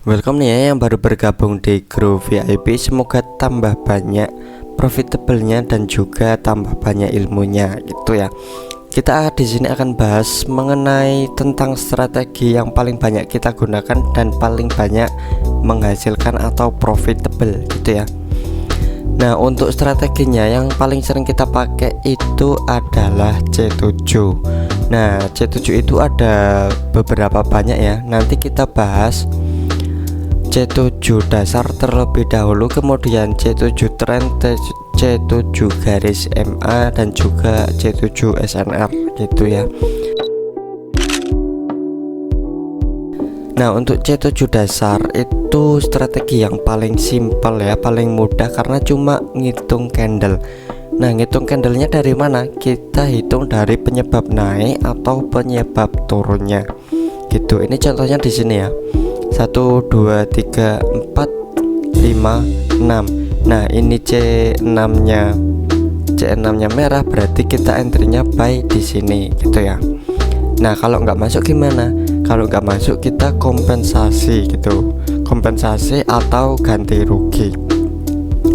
Welcome nih ya yang baru bergabung di grup VIP. Semoga tambah banyak profitable-nya dan juga tambah banyak ilmunya gitu ya. Kita di sini akan bahas mengenai tentang strategi yang paling banyak kita gunakan dan paling banyak menghasilkan atau profitable gitu ya. Nah, untuk strateginya yang paling sering kita pakai itu adalah C7. Nah, C7 itu ada beberapa banyak ya. Nanti kita bahas C7 dasar terlebih dahulu, kemudian C7 trend, C7 garis MA, dan juga C7 SNR gitu ya. Nah, untuk C7 dasar itu strategi yang paling simpel ya, paling mudah karena cuma ngitung candle. Nah, ngitung candlenya dari mana? Kita hitung dari penyebab naik atau penyebab turunnya gitu. Ini contohnya di sini ya, 1, 2, 3, 4, 5, 6. Nah, ini C6-nya merah, berarti kita entry-nya buy di sini gitu ya. Nah, kalau nggak masuk gimana? Kalau nggak masuk kita kompensasi gitu, kompensasi atau ganti rugi.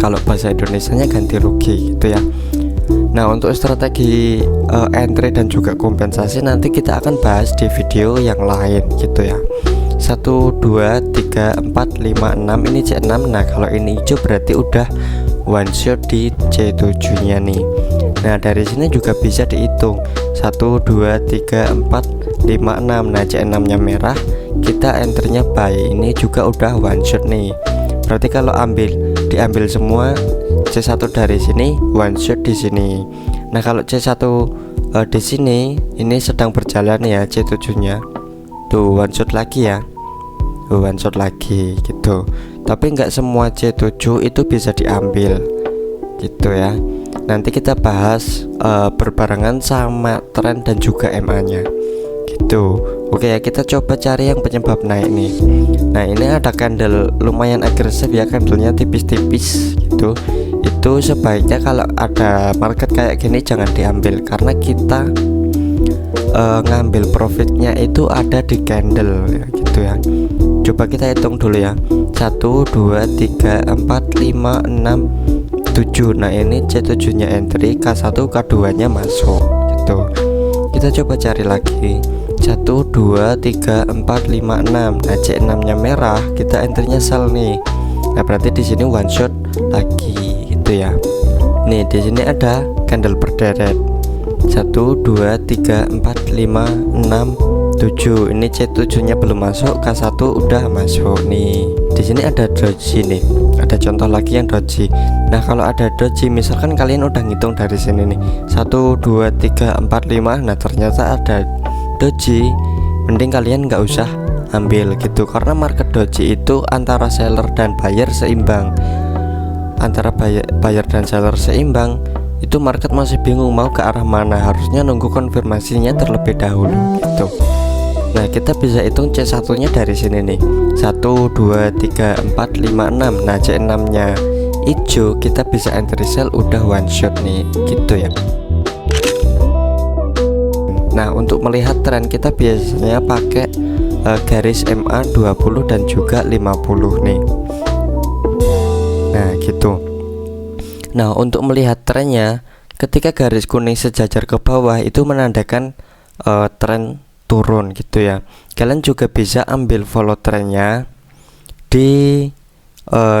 Kalau bahasa Indonesianya ganti rugi gitu ya. Nah, untuk strategi entry dan juga kompensasi nanti kita akan bahas di video yang lain gitu ya. 1, 2, 3, 4, 5, 6. Ini C6. Nah, kalau ini hijau berarti udah one shot di C7 nya nih. Nah, dari sini juga bisa dihitung 1, 2, 3, 4, 5, 6. Nah, C6 nya merah, kita entry-nya buy. Ini juga udah one shot nih. Berarti kalau diambil semua C1 dari sini, one shot di sini. Nah, kalau C1 di sini ini sedang berjalan ya C7 nya. Tuh, one shot lagi ya. One shot lagi gitu. Tapi nggak semua C7 itu bisa diambil gitu ya. Nanti kita bahas berbarengan sama tren dan juga MA nya gitu. Oke ya, kita coba cari yang penyebab naik nih. Nah, ini ada candle lumayan agresif ya, candlenya tipis-tipis gitu. Itu sebaiknya kalau ada market kayak gini jangan diambil, karena kita ngambil profitnya itu ada di candle ya, gitu ya. Coba kita hitung dulu ya, 1, 2, 3, 4, 5, 6, 7. Nah, ini C7 nya entry, K1, K2 nya masuk gitu. Kita coba cari lagi, 1, 2, 3, 4, 5, 6. Nah, C6 nya merah, kita entry-nya sell nih. Nah, berarti di sini one shot lagi gitu ya. Nih, di sini ada candle berderet, 1, 2, 3, 4, 5, 6, 7. Ini C7 nya belum masuk, K1 udah masuk nih. Di sini ada doji nih. Ada contoh lagi yang doji. Nah, kalau ada doji, misalkan kalian udah ngitung dari sini nih, 1, 2, 3, 4, 5. Nah, ternyata ada doji, mending kalian nggak usah ambil gitu, karena market doji itu antara seller dan buyer seimbang. Antara buyer dan seller seimbang, itu market masih bingung mau ke arah mana, harusnya nunggu konfirmasinya terlebih dahulu gitu. Nah, kita bisa hitung C1 nya dari sini nih, 1, 2, 3, 4, 5, 6. Nah, C6 nya hijau, kita bisa entry sell, udah one shot nih gitu ya. Nah, untuk melihat tren kita biasanya pakai garis MA 20 dan juga 50 nih. Nah, gitu. Nah, untuk melihat trennya, ketika garis kuning sejajar ke bawah itu menandakan tren turun gitu ya. Kalian juga bisa ambil follow trennya di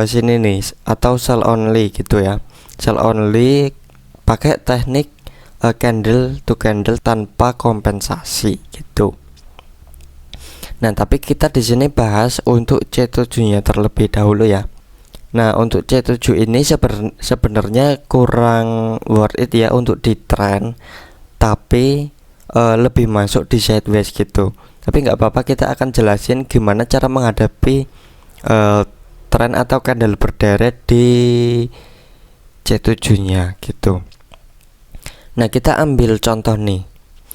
sini nih, atau sell only gitu ya. Sell only pakai teknik candle to candle tanpa kompensasi gitu. Nah, tapi kita di sini bahas untuk C7 nya terlebih dahulu ya. Nah, untuk C7 ini sebenarnya kurang worth it ya untuk di trend, tapi lebih masuk di sideways gitu. Tapi nggak apa-apa, kita akan jelasin gimana cara menghadapi tren atau candle berderet di C7 nya gitu. Nah, kita ambil contoh nih.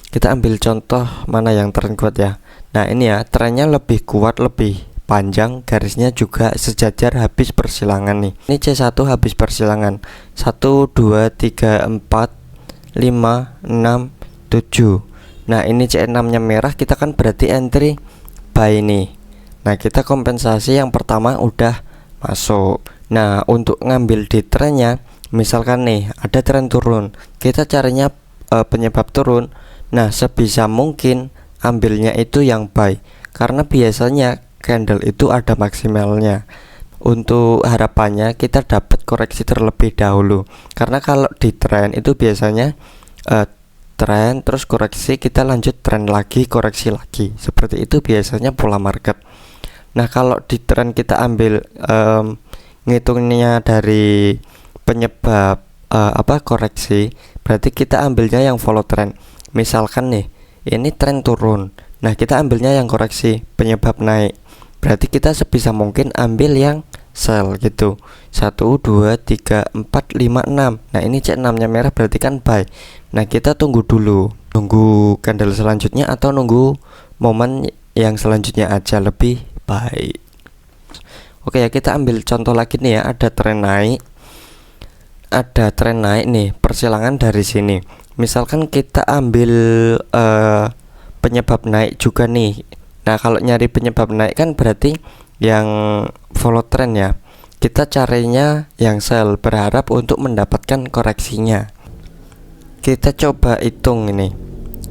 Kita ambil contoh mana yang tren kuat ya. Nah, ini ya, trennya lebih kuat, lebih panjang, garisnya juga sejajar habis persilangan nih. Ini C1 habis persilangan, 1, 2, 3, 4, 5, 6, 7. Nah, ini C6 nya merah, kita kan berarti entry buy nih. Nah, kita kompensasi yang pertama udah masuk. Nah, untuk ngambil di trennya, misalkan nih ada tren turun, kita carinya penyebab turun. Nah, sebisa mungkin ambilnya itu yang buy, karena biasanya candle itu ada maksimalnya. Untuk harapannya kita dapat koreksi terlebih dahulu, karena kalau di tren itu biasanya tren terus koreksi, kita lanjut tren lagi, koreksi lagi, seperti itu biasanya pola market. Nah, kalau di tren kita ambil ngitungnya dari penyebab koreksi, berarti kita ambilnya yang follow trend. Misalkan nih ini tren turun, nah kita ambilnya yang koreksi penyebab naik, berarti kita sebisa mungkin ambil yang sell gitu. 1, 2, 3, 4, 5, 6. Nah, ini C6 nya merah berarti kan buy. Nah, kita tunggu dulu, nunggu candle selanjutnya atau nunggu momen yang selanjutnya aja lebih baik. Oke ya, kita ambil contoh lagi nih ya, ada tren naik nih, persilangan dari sini. Misalkan kita ambil penyebab naik juga nih. Nah, kalau nyari penyebab naik kan berarti yang follow trend ya. Kita carinya yang sell, berharap untuk mendapatkan koreksinya. Kita coba hitung ini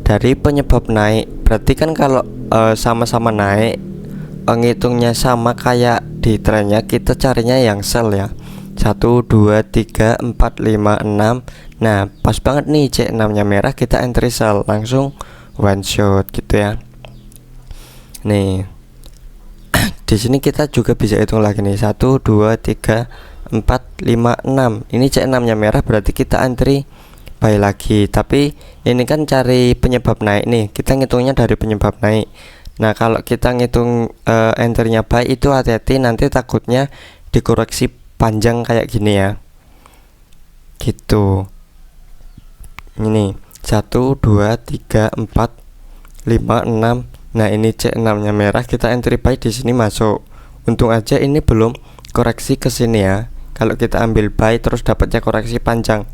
dari penyebab naik, berarti kan kalau sama-sama naik, ngitungnya sama kayak di trennya, kita carinya yang sell ya. 1, 2, 3, 4, 5, 6. Nah, pas banget nih C6 nya merah, kita entry sell, langsung one shot gitu ya. Nih di sini kita juga bisa hitung lagi nih, 1, 2, 3, 4, 5, 6. Ini C6 nya merah berarti kita entry buy lagi. Tapi ini kan cari penyebab naik nih, kita ngitungnya dari penyebab naik. Nah, kalau kita ngitung entry-nya buy itu hati-hati, nanti takutnya dikoreksi panjang kayak gini ya. Gitu. Ini 1, 2, 3, 4, 5, 6. Nah, ini C6 nya merah, kita entry buy di sini masuk. Untung aja ini belum koreksi ke sini ya. Kalau kita ambil buy terus dapatnya koreksi panjang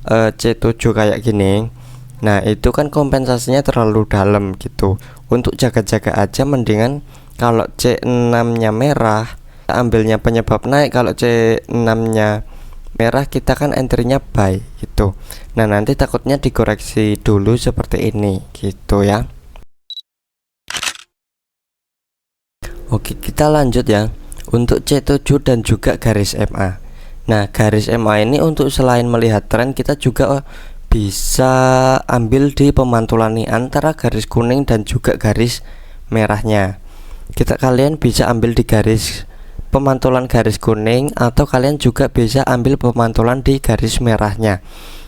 C7 kayak gini, nah itu kan kompensasinya terlalu dalam gitu. Untuk jaga-jaga aja mendingan kalau C6 nya merah kita ambilnya penyebab naik, kalau C6 nya merah kita kan entry-nya buy gitu. Nah, nanti takutnya dikoreksi dulu seperti ini gitu ya. Oke, kita lanjut ya. Untuk C7 dan juga garis MA. Nah, garis MA ini untuk selain melihat tren, kita juga bisa ambil di pemantulan nih antara garis kuning dan juga garis merahnya. Kalian bisa ambil di garis pemantulan garis kuning, atau kalian juga bisa ambil pemantulan di garis merahnya.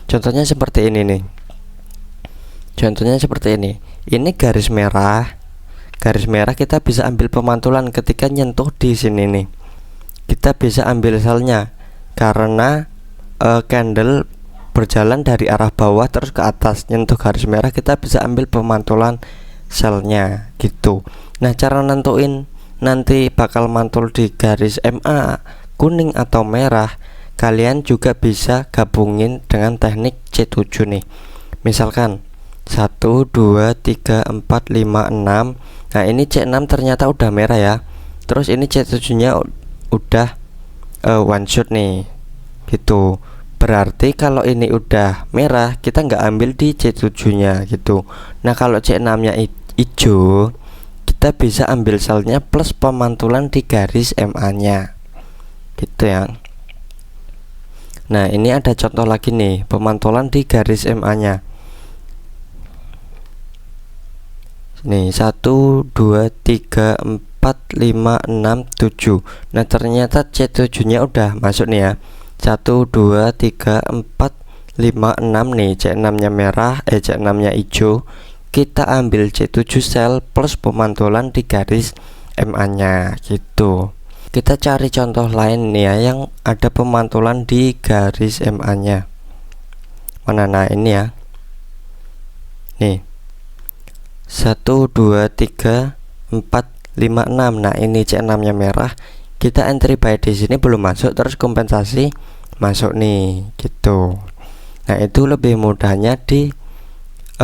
Contohnya seperti ini nih. Contohnya seperti ini. Ini garis merah. Garis merah kita bisa ambil pemantulan ketika nyentuh di sini nih. Kita bisa ambil selnya karena candle berjalan dari arah bawah terus ke atas, nyentuh garis merah, kita bisa ambil pemantulan selnya gitu. Nah, cara nentuin nanti bakal mantul di garis MA kuning atau merah, kalian juga bisa gabungin dengan teknik C7 nih. Misalkan 1, 2, 3, 4, 5, 6. Nah, ini C6 ternyata udah merah ya. Terus ini C7 nya udah one shot nih gitu. Berarti kalau ini udah merah, kita nggak ambil di C7 nya gitu. Nah, kalau C6 nya hijau, kita bisa ambil selnya plus pemantulan di garis MA nya gitu ya. Nah, ini ada contoh lagi nih, pemantulan di garis MA nya. Nih 1, 2, 3, 4, 5, 6, 7. Nah, ternyata C7 nya udah masuk nih ya. 1, 2, 3, 4, 5, 6 nih. C6 nya merah, C6 nya hijau. Kita ambil C7 sel plus pemantulan di garis MA nya gitu. Kita cari contoh lain nih ya, yang ada pemantulan di garis MA nya. Mana? Nah, ini ya. Nih 1, 2, 3, 4, 5, 6. Nah, ini C6 nya merah, kita entry buy di sini belum masuk, terus kompensasi masuk nih gitu. Nah, itu lebih mudahnya di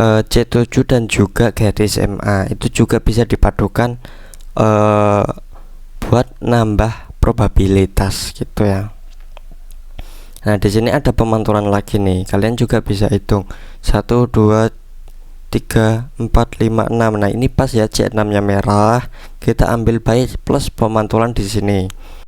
C7 dan juga garis MA. Itu juga bisa dipadukan buat nambah probabilitas gitu ya. Nah, di sini ada pemantulan lagi nih. Kalian juga bisa hitung 1 2 3 4 5 6. Nah, ini pas ya C6-nya merah. Kita ambil by plus pemantulan di sini.